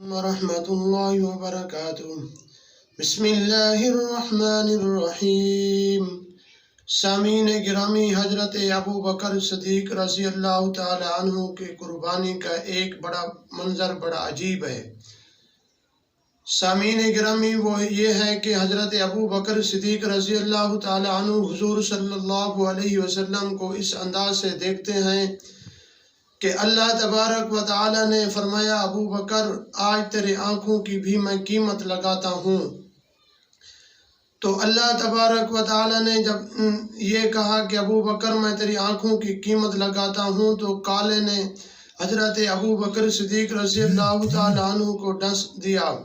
ورحمۃ اللہ وبرکاتہ۔ بسم اللہ الرحمن الرحیم۔ سامعین گرامی، حضرت ابو بکر صدیق رضی اللہ تعالی عنہ کی قربانی کا ایک بڑا منظر بڑا عجیب ہے۔ سامعین گرامی، وہ یہ ہے کہ حضرت ابو بکر صدیق رضی اللہ تعالی عنہ حضور صلی اللہ علیہ وسلم کو اس انداز سے دیکھتے ہیں کہ اللہ تبارک و تعالی نے فرمایا، ابو بکر آج تیرے آنکھوں کی بھی میں قیمت لگاتا ہوں۔ تو اللہ تبارک و تعالی نے جب یہ کہا کہ ابو بکر میں تیری آنکھوں کی قیمت لگاتا ہوں، تو کالے نے حضرت ابو بکر صدیق رضی اللہ تعالی عنہ کو ڈس دیا۔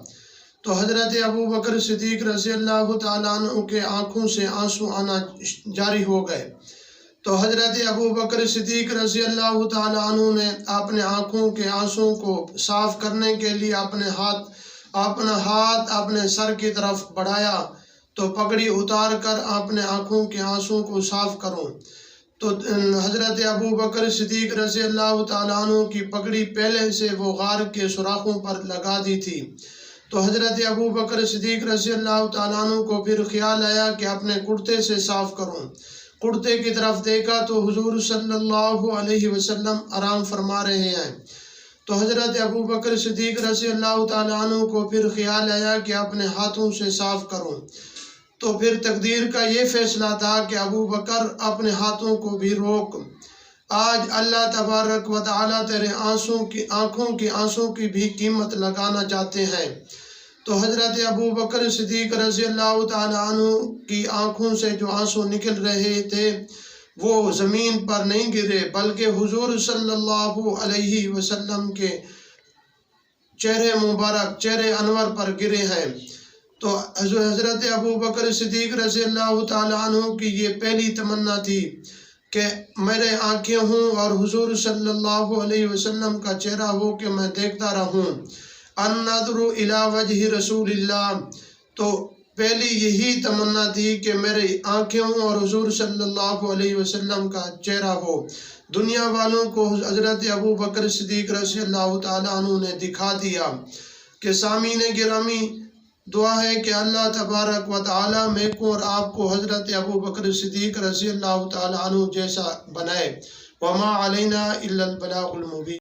تو حضرت ابو بکر صدیق رضی اللہ تعالی عنہ کے آنکھوں سے آنسو آنا جاری ہو گئے۔ تو حضرت ابو بکر صدیق رضی اللہ تعالی عنہ نے اپنے آنکھوں کے آنسوں کو صاف کرنے کے لیے اپنا ہاتھ اپنے سر کی طرف بڑھایا، تو پگڑی اتار کر اپنے آنکھوں کے آنسوں کو صاف کرو۔ تو حضرت ابو بکر صدیق رضی اللہ تعالی عنہ کی پگڑی پہلے سے وہ غار کے سوراخوں پر لگا دی تھی۔ تو حضرت ابو بکر صدیق رضی اللہ تعالیٰ عنہ کو پھر خیال آیا کہ اپنے کرتے سے صاف کروں۔ کرتے کی طرف دیکھا تو حضور صلی اللہ علیہ وسلم آرام فرما رہے ہیں۔ تو حضرت ابو بکر صدیق رضی اللہ تعالیٰ عنہ کو پھر خیال آیا کہ اپنے ہاتھوں سے صاف کروں۔ تو پھر تقدیر کا یہ فیصلہ تھا کہ ابو بکر اپنے ہاتھوں کو بھی روک۔ آج اللہ تبارک و تعالیٰ تیرے آنکھوں کی آنسوں کی بھی قیمت لگانا چاہتے ہیں۔ تو حضرت ابو بکر صدیق رضی اللہ تعالیٰ عنہ کی آنکھوں سے جو آنسو نکل رہے تھے، وہ زمین پر نہیں گرے، بلکہ حضور صلی اللہ علیہ وسلم کے چہرے مبارک، چہرے انور پر گرے ہیں۔ تو حضرت ابو بکر صدیق رضی اللہ تعالیٰ عنہ کی یہ پہلی تمنا تھی کہ میرے آنکھیں ہوں اور حضور صلی اللہ علیہ وسلم کا چہرہ ہو کہ میں دیکھتا رہوں۔ النظر الی وجہ رسول اللہ، تو پہلی یہی تمنا تھی کہ میری آنکھیں ہوں اور حضور صلی اللہ علیہ وسلم کا چہرہ ہو۔ دنیا والوں کو حضرت ابو بکر صدیق رضی اللہ تعالیٰ عنہ نے دکھا دیا۔ کہ سامعین گرامی، دعا ہے کہ اللہ تبارک و تعالیٰ میں کو اور آپ کو حضرت ابو بکر صدیق رضی اللہ تعالیٰ عنہ جیسا بنائے۔ وما علینا الا البلاغ المبین۔